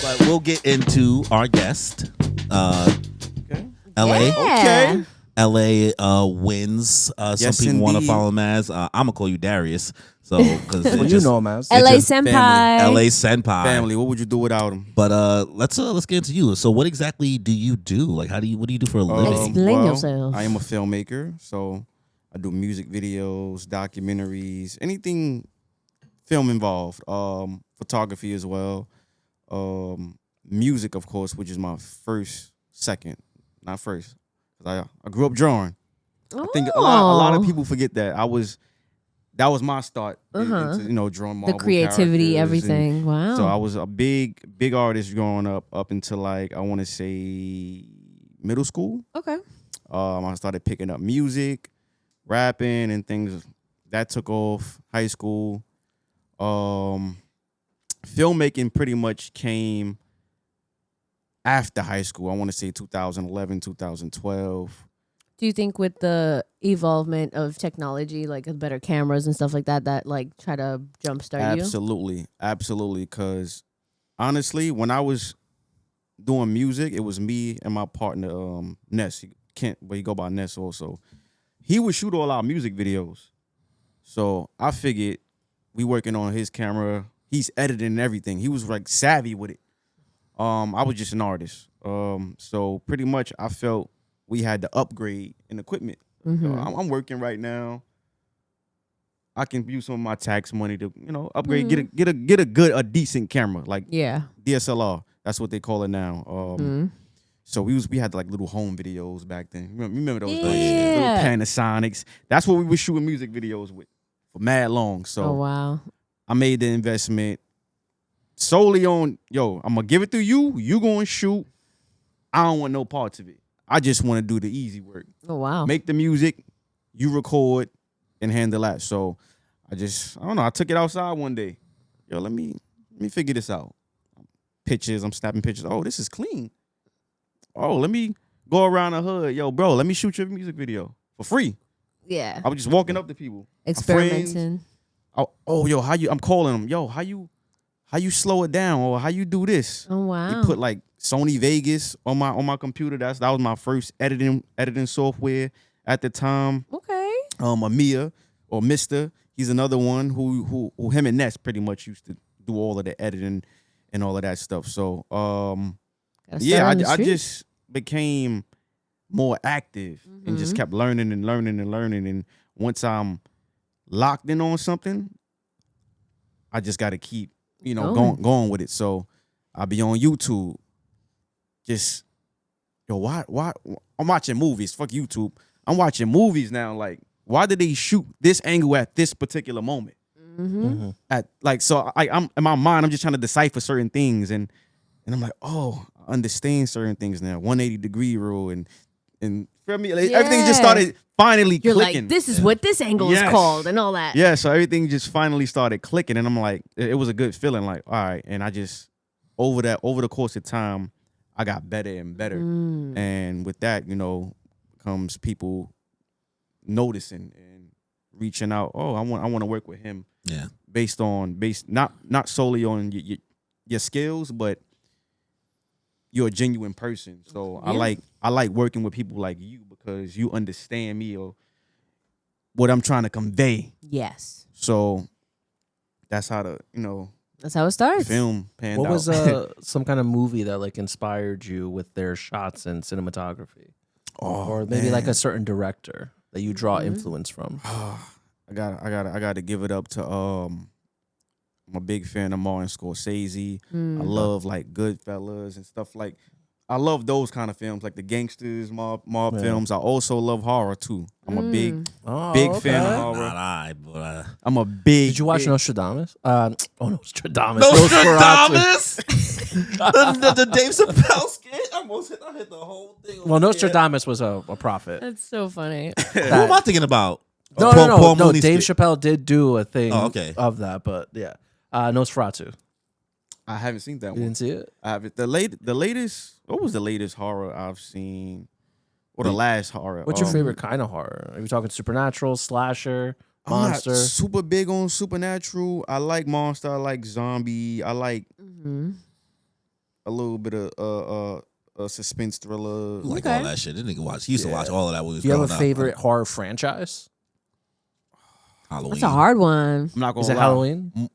But we'll get into our guest. Okay. LA. Okay. LA wins. Yes, some people want to indeed. follow him as. I'm gonna call you Darius. So because Well, you know him as. it LA just- Senpai. LA Senpai. Family, what would you do without him? But let's get into you. So what exactly do you do? Like what do you do for a living? Explain yourself. I am a filmmaker, so I do music videos, documentaries, anything film involved. Photography as well. Music, of course, which is my second, not first. 'Cause I grew up drawing. I think a lot of people forget that. That was my start into, drawing marble The creativity, characters everything. Wow. So I was a big artist growing up until like I want to say middle school. Okay. I started picking up music, rapping, and things that took off. High school, filmmaking pretty much came after high school. I want to say 2011, 2012. Do you think with the evolvement of technology, like better cameras and stuff like that, that like try to jumpstart you? Absolutely. Because honestly, when I was doing music, it was me and my partner, Ness. Kent, but he go by Ness also. He would shoot all our music videos. So I figured we working on his camera. He's editing everything. He was like savvy with it. I was just an artist. So pretty much I felt we had to upgrade in equipment. Mm-hmm. So I'm working right now. I can use some of my tax money to, upgrade, get a decent camera, like DSLR. That's what they call it now. So we had like little home videos back then. Remember those little Panasonics? That's what we were shooting music videos with for mad long. So wow. I made the investment solely on, I'm gonna give it to you. You gonna shoot. I don't want no parts of it. I just want to do the easy work. Oh wow. Make the music, you record, and handle that. So I don't know. I took it outside one day. Let me figure this out. Pictures, I'm snapping pictures. Oh, this is clean. Oh, let me go around the hood. Yo, bro, let me shoot your music video for free. Yeah. I was just walking up to people. Experimenting. I'm calling them. Yo, how you slow it down, or how you do this? Oh wow. We put like Sony Vegas on my computer. That was my first editing software at the time. Okay. Amia or Mister, he's another one who him and Ness pretty much used to do all of the editing and all of that stuff. So I just became more active and just kept learning and learning and learning. And once I'm locked in on something, I just got to keep going with it. So I'll be on YouTube. Just why I'm watching movies. Fuck YouTube. I'm watching movies now. Like, why did they shoot this angle at this particular moment? Mm-hmm. I'm in my mind, I'm just trying to decipher certain things, and I'm like, oh, I understand certain things now. 180-degree rule and for me, everything just started finally You're clicking. like, this is what this angle is called, and all that. Yeah, so everything just finally started clicking, and I'm like, it was a good feeling. Like, all right, and I just over the course of time, I got better and better, and with that, comes people noticing and reaching out. Oh, I want to work with him. Yeah, based not solely on your skills, but you're a genuine person. So I like working with people like you because you understand me or what I'm trying to convey. Yes. So that's how That's how it starts. film panned What out. was some kind of movie that like inspired you with their shots and cinematography, or maybe like a certain director that you draw influence from? I got to give it up to I'm a big fan of Martin Scorsese. I love like Goodfellas and stuff like. I love those kind of films, like the gangsters, mob films. I also love horror too. I'm a big fan of horror. not I, but I'm a big. Did you watch big, Nostradamus? Nostradamus. Nostradamus. the Dave Chappelle skit. I hit the whole thing. Well, Nostradamus was a prophet. That's so funny. Who am I thinking about? No. Paul Mooney Dave skit. Chappelle did do a thing of that, but yeah. Nosferatu. I haven't seen that You one. didn't see it? I haven't. The latest. What was the latest horror I've seen? Or the last horror? What's your favorite kind of horror? Are you talking supernatural, slasher, monster? I'm not super big on supernatural. I like monster. I like zombie. I like a little bit of a suspense thriller. Like all that shit. This nigga watch. He used to watch all of that when he was Do you have growing a favorite horror franchise? Halloween. That's a hard one. I'm not gonna Is it lie. Halloween?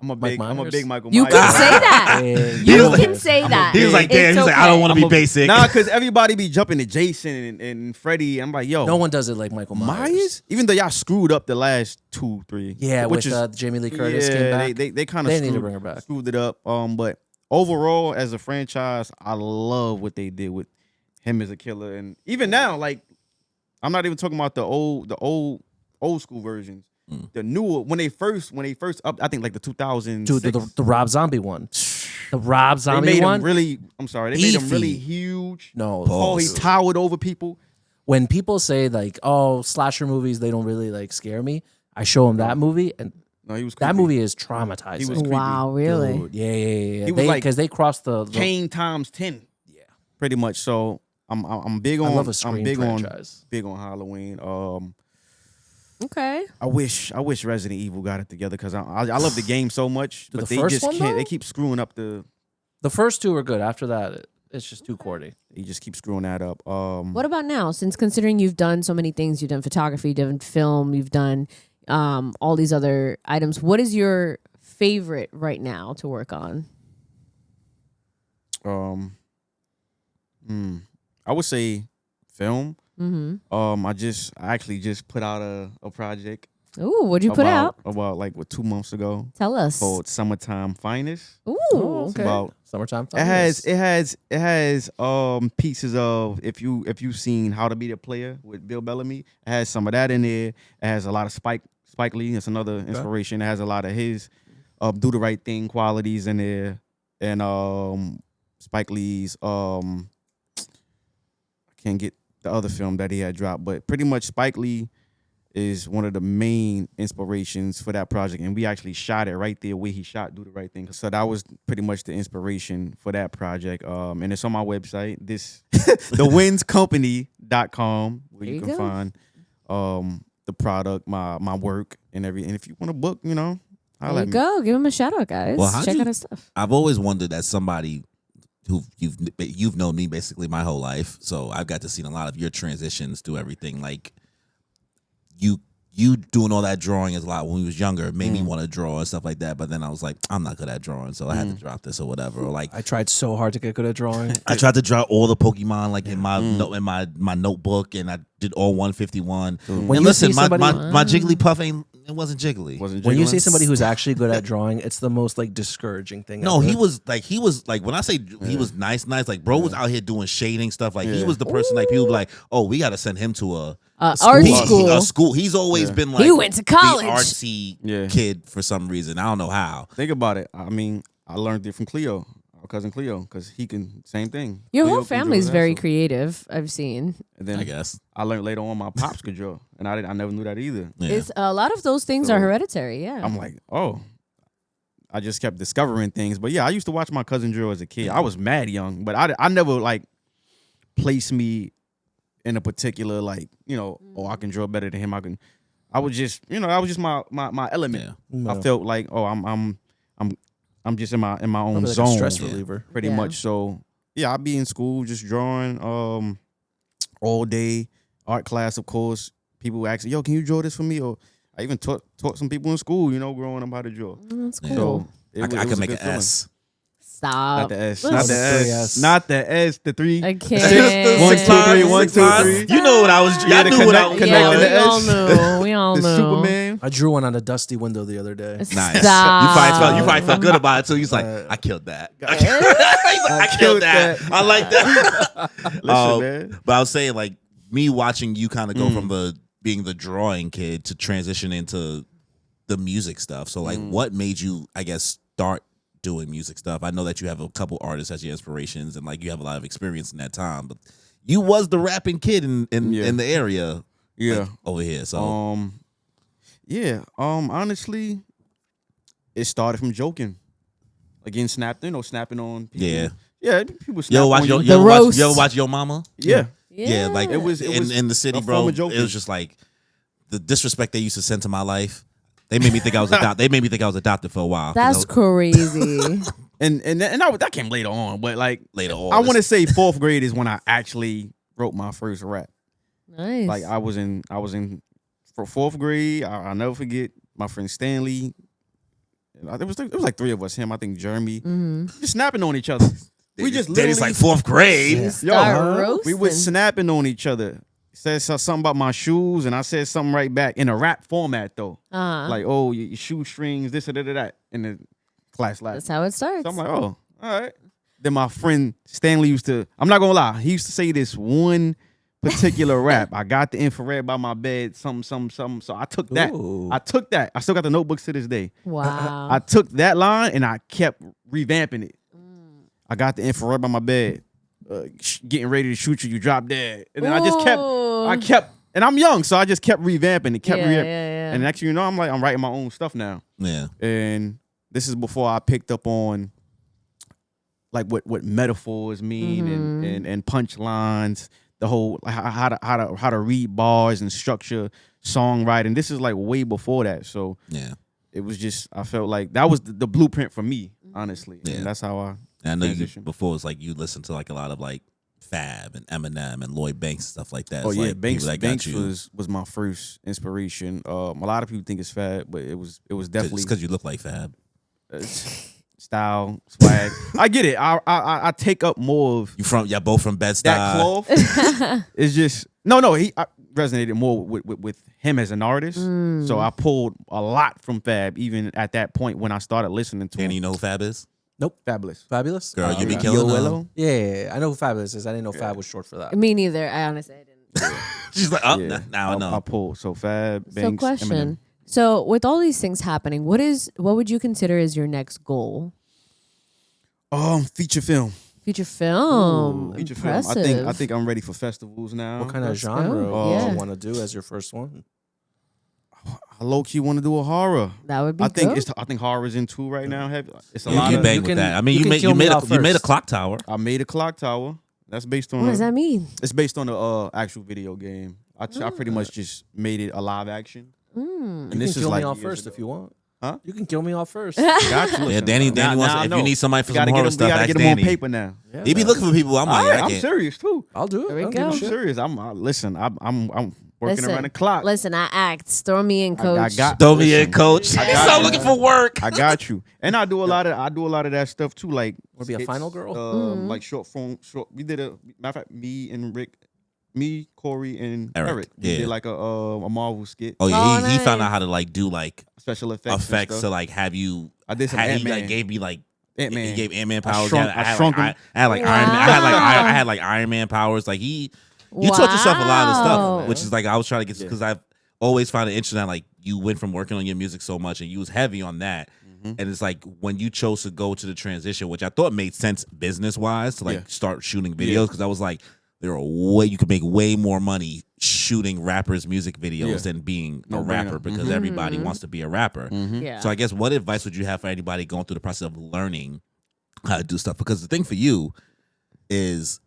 I'm a big Michael You Myers. can say that. You can say that. He was like, damn. It's He's like, I don't want to be I'm a- basic. Nah, because everybody be jumping to Jason and Freddy. I'm like, yo, No one does it like Michael Myers. Even though y'all screwed up the last 2, 3. Yeah, which with is Jamie Lee Curtis yeah, came back. they kind of They need to bring her back. screwed it up. But overall, as a franchise, I love what they did with him as a killer, and even now, like, I'm not even talking about the old school versions. The newer when they first up, I think like the 2000s. Dude, the Rob Zombie one. The Rob Zombie they made one. him really. I'm sorry, they made him Beefy. really huge. No. Oh, he towered over people. When people say like, "Oh, slasher movies, they don't really like scare me," I show them that movie, and No, he was that creepy. movie is traumatizing. He was creepy. Wow, really? Dude, yeah. He was like because they crossed the Kane times 10. Yeah. Pretty much. So I'm big on. I love a Scream franchise. Big on Halloween. Okay. I wish Resident Evil got it together because I love the game so much, Dude, but the they first just one, can't. though? They keep screwing up the. The first two were good. After that, it's just too corny. They just keep screwing that up. What about now? Since considering you've done so many things, you've done photography, you've done film, you've done all these other items. What is your favorite right now to work on? I would say film. Mm-hmm. I actually just put out a project. Ooh, what'd you put out? About 2 months ago Tell us. called Summertime Finest. Ooh. It's about Summertime. it has pieces of if you've seen How to Be the Player with Bill Bellamy. It has some of that in there. It has a lot of Spike Lee. It's another inspiration. It has a lot of his do the right thing qualities in there, and Spike Lee's I can't get the other film that he had dropped, but pretty much Spike Lee is one of the main inspirations for that project, and we actually shot it right there where he shot Do the Right Thing. So that was pretty much the inspiration for that project, and it's on my website, thewinscompany.com, where you can find the product, my work, and everything. And if you want to book, There you go. Give him a shout out, guys. Well, Check out his stuff. I've always wondered, as somebody who you've known me basically my whole life, so I've got to see a lot of your transitions through everything. Like you doing all that drawing is a lot when we was younger. It made me want to draw and stuff like that. But then I was like, I'm not good at drawing, so I had to drop this or whatever. Or like I tried so hard to get good at drawing. I tried to draw all the Pokemon like in my my notebook, and I did all 151. When And you listen, see my somebody- Jigglypuff wasn't jiggly. When you see somebody who's actually good at drawing, it's the most like discouraging thing. No, ever. he was like when I say he was nice, like bro was out here doing shading stuff. Like he was the person like people be like, oh, we got to send him to a Art school. school. A school. He's always been like He went to college. the artsy kid for some reason. I don't know how. Think about it. I mean, I learned it from Cleo, our cousin Cleo, because he can same thing. Your Cleo whole can draw family is his very ass off. creative. I've seen. And then I guess. I learned later on my pops could draw, and I never knew that either. Yeah. It's a lot of those things are hereditary. Yeah. I'm like, oh. I just kept discovering things. But yeah, I used to watch my cousin draw as a kid. I was mad young, but I never like placed me in a particular like, oh, I can draw better than him. I was just my element. Yeah. I felt like, oh, I'm just in my own Probably like a zone. stress reliever. Pretty Yeah. much. So yeah, I'd be in school just drawing all day. Art class, of course. People ask, yo, can you draw this for me? Or I even taught some people in school, growing up how to draw. That's cool. So I it can was a make good an feeling. S. Stop. Not the S. Listen. Not the S. 3S. Not the S. The 3. I can't. 1, 2, 3. 1, 2, 3. You know what I was. Yeah, I the knew what I was. connect- Yeah, connecting we the all S. knew. We all The knew. Superman. I drew one on a dusty window the other day. Nice. Stop. You probably felt good about it too. He's like, I killed that. I killed that. I like that. Listen, man. But I was saying, like, me watching you kind of go from being the drawing kid to transition into the music stuff. So, like, what made you, I guess, start doing music stuff? I know that you have a couple artists as your inspirations, and like you have a lot of experience in that time. But you was the rapping kid in the area, like, over here. So, honestly, it started from joking, like getting snapping on people. Yeah, people snap yo, watch on yo, you. yo, watch, roast. yo, watch Yo Mama. Yeah. Yeah, like It was in the city, a bro. form It of joking. was just like the disrespect they used to send to my life. They made me think I was adopted. They made me think I was adopted for a while. 'Cause I That's was- crazy. And that came later on, but like Later on, I want to say 4th grade is when I actually wrote my first rap. Nice. Like I was in for 4th grade. I'll never forget my friend Stanley. There was like 3 of us. Him, I think Jeremy, just snapping on each other. We just then it's like 4th grade. We were snapping on each other. Said something about my shoes, and I said something right back in a rap format though. Like, oh, your shoestrings, this or that, in the class laughed. That's how it starts. So I'm like, oh, all right. Then my friend Stanley I'm not gonna lie, he used to say this one particular rap. I got the infrared by my bed, something. So I took that. Ooh. I still got the notebooks to this day. Wow. I took that line and I kept revamping it. I got the infrared by my bed. Getting ready to shoot you, you drop dead. And then I kept, and I'm young, so I just kept revamping it, And next thing you know, I'm writing my own stuff now. Yeah. And this is before I picked up on like what metaphors mean and punchlines, the whole how to read bars and structure songwriting. This is like way before that. So yeah, it was just, I felt like that was the blueprint for me, honestly. Yeah. And that's how I and I know before it's like you listened to like a lot of like Fab and Eminem and Lloyd Banks and stuff like that. Oh it's yeah, like Banks was my first inspiration. A lot of people think it's Fab, but it was definitely because you look like Fab. Style, swag. I get it. I take up more of Y'all both from Bed-Stuy. that cloth. It's just I resonated more with him as an artist. So I pulled a lot from Fab even at that point when I started listening to him. And you know who Fab is? Nope. Fabulous. Fabulous? Girl, you be killing them. Yeah, I know who Fabulous is. I didn't know Fab was short for that. Me neither. I honestly didn't. She's like, now I know. I pulled. So Fab, Banks, So question. Eminem. So with all these things happening, what would you consider is your next goal? Feature film. Feature film. Feature film. Impressive. I think I'm ready for festivals now. What kind of Let's genre go. do Yeah. you want to do as your first one? I low key want to do a horror. That would be I think good. I think horror is in too right now. It's a You lot can of. bang you with can- that. I mean, you you can made kill me off you made a first. clock tower. I made a clock tower. That's based on. What does that mean? It's based on the actual video game. I pretty much just made it a live action. You And this can is kill like me off years first ago. if you want. Huh? You can kill me off first. Got you. Yeah, Listen, Danny now wants. I If know. you need somebody for We some gotta horror we stuff, gotta ask get them on Danny. paper now. Yeah, He be man. looking for people. I'm like, I I'm can't. serious too. I'll do it. There we I don't give a go. I'm shit. serious. I'm working around the clock. Listen, I act. Throw me in, coach. I got. Throw me in, listen, coach. I He's got so you. looking for work. I got you. And I do a lot of that stuff too. Like Wanna be a skits, final girl? like short form. We did matter of fact, me, Corey, and Eric. We Yeah. did like a Marvel skit, Oh yeah, Oh, he found nice. out how to like do like special effects. and effects to stuff. like have you. I did some He Ant-Man. like gave me like Ant-Man. He gave Ant-Man I powers. shrunk- Yeah, I shrunk him. I had like Iron Man. I had like Iron Man powers. Like you taught yourself a lot of Wow. stuff, which is like I was trying to get because I've always found it interesting that like you went from working on your music so much and you was heavy on that. And it's like when you chose to go to the transition, which I thought made sense business wise to like start shooting videos because I was like, you could make way more money shooting rappers' music videos than being a rapper because everybody wants to be a rapper. Yeah. So I guess what advice would you have for anybody going through the process of learning how to do stuff? Because the thing for you is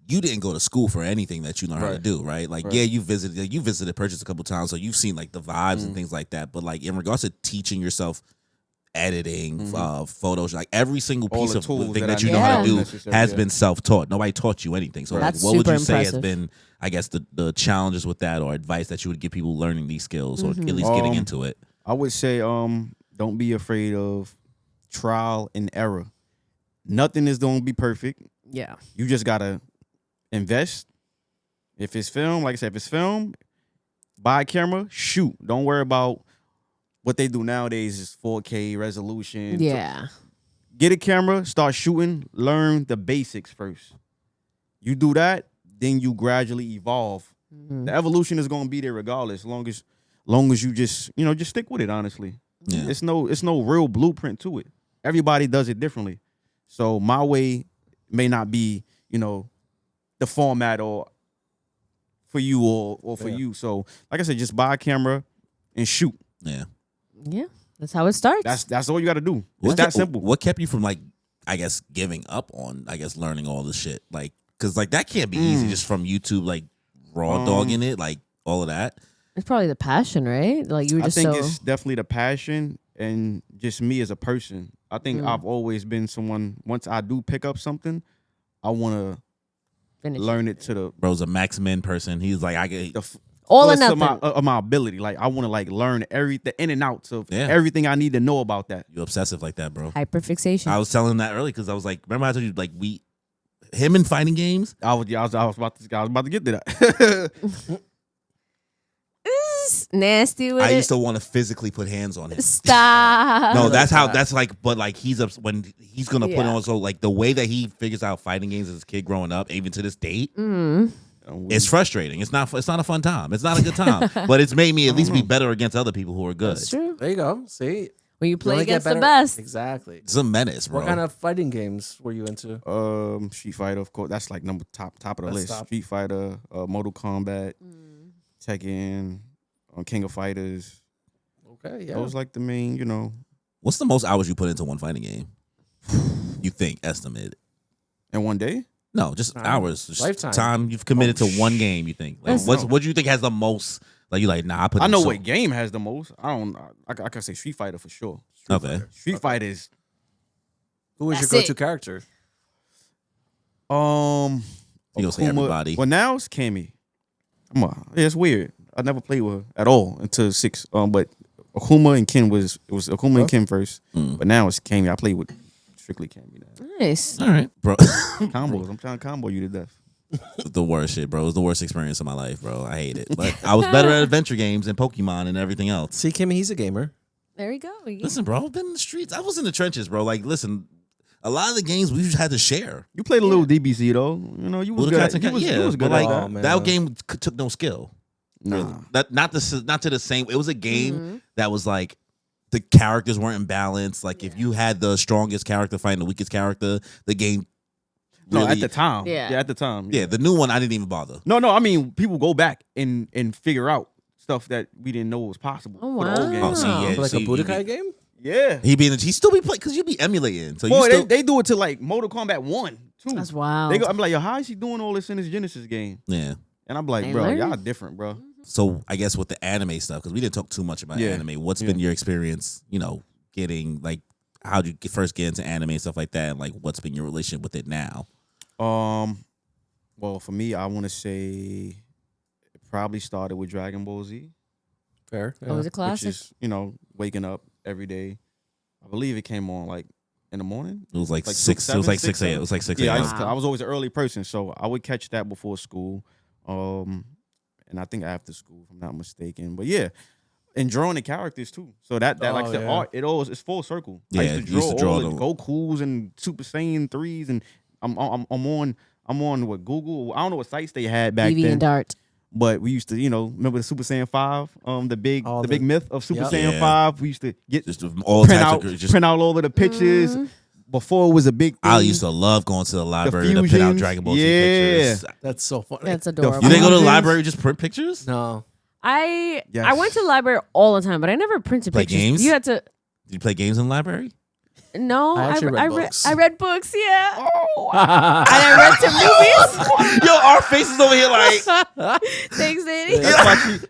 you didn't go to school for anything that you know how to do, right? Like, yeah, you visited Purchase a couple times, so you've seen like the vibes and things like that. But like in regards to teaching yourself editing, photos, like every single All piece the of tools thing that that I you know how to need do necessary, has yeah. been self-taught. Nobody taught you anything. So like, That's what would you super say has impressive. been, I guess, the challenges with that or advice that you would give people learning these skills or at least getting into it? I would say, don't be afraid of trial and error. Nothing is going to be perfect. Yeah. You just gotta invest. If it's film, like I said, if it's film, buy a camera, shoot. Don't worry about what they do nowadays is 4K resolution. Yeah. Get a camera, start shooting, learn the basics first. You do that, then you gradually evolve. The evolution is gonna be there regardless, long as you just stick with it, honestly. Yeah. It's no real blueprint to it. Everybody does it differently. So my way may not be, the format or for you or for you. So like I said, just buy a camera and shoot. Yeah. Yeah. That's how it starts. That's all you got to do. It's What that kept- simple. What kept you from like, I guess, giving up on, I guess, learning all this shit? Like, because like that can't be easy just from YouTube, like raw dogging it, like all of that. It's probably the passion, right? Like you were I just think so. it's definitely the passion and just me as a person. I think I've always been someone. Once I do pick up something, I want to learn it to the. Bro's a Max Min person. He's like, I get all or nothing of my ability. Like I want to like learn the in and outs of Yeah. everything I need to know about that. You obsessive like that, bro. hyperfixation. I was telling him that early because I was like, remember I told you like him in fighting games. I was about to get to that. Nasty with I it. used to want to physically put hands on him. Stop. No, that's how. That's like, but like when he's gonna put Yeah. on. So like the way that he figures out fighting games as a kid growing up, even to this date, it's frustrating. It's not a fun time. It's not a good time. But it's made me at least be better against other people who are good. That's true. There you go. See, When you play only get against the better. best. Exactly. It's a menace, bro. What kind of fighting games were you into? Street Fighter, of course. That's like top of the That's list. top. Street Fighter, Mortal Kombat, Tekken, King of Fighters. Okay, yeah. Those like the main, What's the most hours you put into one fighting game? You think estimated? in one day. No, just hours. Just Lifetime. time you've committed to one game. You think? Like, what do you think has the most? Like you like? Nah, I know what game has the most. I don't. I can say Street Fighter for sure. Street Fighter is. Who was That's your go-to it. character? You'll say everybody. Well, now it's Cammy. Come on, yeah, it's weird. I never played with her at all until 6. But Akuma and Ken was Akuma and Ken first. But now it's Cammy. I play with strictly Cammy now. Nice. All right, bro. Combos. I'm trying to combo you to death. The worst shit, bro. It was the worst experience of my life, bro. I hate it. But I was better at adventure games and Pokemon and everything else. See, Kimmy, he's a gamer. There you go. Listen, bro, I've been in the streets. I was in the trenches, bro. Like, listen, a lot of the games we just had to share. You played a little DBC though. You was good. You was good like at that. that game took no skill. Really. Nah. Not to the same. It was a game that was like the characters weren't in balance. Like if you had the strongest character fighting the weakest character, the game. No, really, at the time. Yeah. At the time. Yeah, the new one I didn't even bother. No. I mean, people go back and figure out stuff that we didn't know was possible. Oh, for the old wow. games. Oh, see, yeah, Like see, a Budokai game? Yeah. He still be playing because you be emulating. So Boy, you still, they do it to like Mortal Kombat 1, 2. That's wild. I'm like, yo, how is he doing all this in his Genesis game? yeah. And I'm like, They bro, learn. y'all different, bro. So I guess with the anime stuff, because we didn't talk too much about anime. What's been your experience? Getting like how did you first get into anime and stuff like that, and like what's been your relationship with it now? Well, for me, I want to say it probably started with Dragon Ball Z, Fair. It was a which classic. is waking up every day. I believe it came on like in the morning. It was like Like 6. It was like 6 a.m. It was like 6 Yeah, a.m. I was always an early person, so I would catch that before school, and I think after school, if I'm not mistaken. But yeah, and drawing the characters too. So that like I said, art it's full circle. I Yeah, used to you used to draw all draw the Gokus and Super Saiyan 3s, and I'm on what Google. I don't know what sites they had back DeviantArt. then. Dart. But we used to, remember the Super Saiyan 5, the big myth of Super Yep. Saiyan Yeah. 5. We used to get Just all print types out, of just. print out all of the pictures. Before it was a big thing. I used to love going to the library to print out fusions. Dragon Ball Z Yeah. pictures. That's so funny. That's adorable. You didn't go to the Fusions. library to just print pictures? No. I Yes. went to the library all the time, but I never printed Play pictures. games? You had to. Did you play games in the library? No, I actually read books. I read books. Yeah, Oh, and I read some movies. Yo, our faces over here like, Thanks, Danny.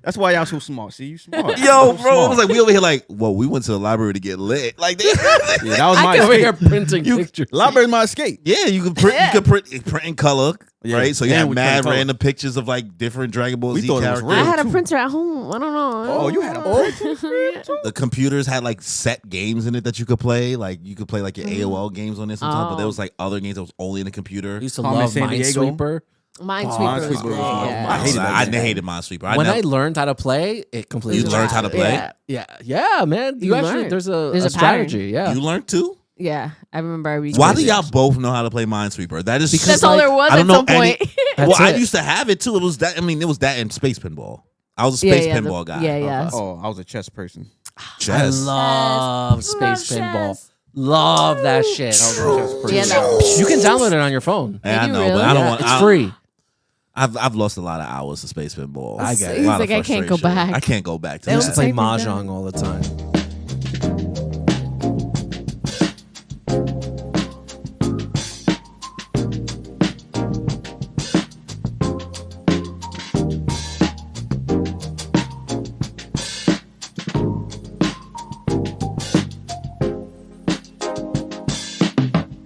That's why y'all so smart. See, you smart. yo, You bro. It was smart. like we over here like, whoa, we went to the library to get lit. Like, Yeah, that was my Over here escape. printing pictures. Library's my escape. yeah, you could print. You could print in color, Yeah. right? So you And have we mad print color. random pictures of like different Dragon Ball We Z thought it was characters. I real. had a too. printer at home. I don't know. Oh, you had a printer? The computers had like set games in it that you could play. Like you could play like your AOL games on this sometimes, but there was like other games that was only in the computer. I used to Carmen love San Diego. Minesweeper. Minesweeper was Minesweeper great. was Yeah. I hated that I game. hated Minesweeper. When never- I learned how to play, it completely You learned how to play? Yeah, man. You You actually learned. there's a There's a strategy. Yeah. you learned too. Yeah, I remember. Why do y'all both know how to play Minesweeper? That is That's all there was I at don't know some point. Well, I it. used to have it too. It was that. I mean, it was that and Space Pinball. I was a Space Pinball guy. Yeah, yeah. Oh, I was a chess person. Chess. I love Space Pinball. Love that shit. I was a chess person. Yeah, no. You can download it on your phone. Yeah, I you know, really? but I don't Yeah, want. it's free. I've lost a lot of hours to Space Pinball. I get it. A He's lot of like, I can't go frustration. back. I can't go back to I used to that. play Take me mahjong down. all the time.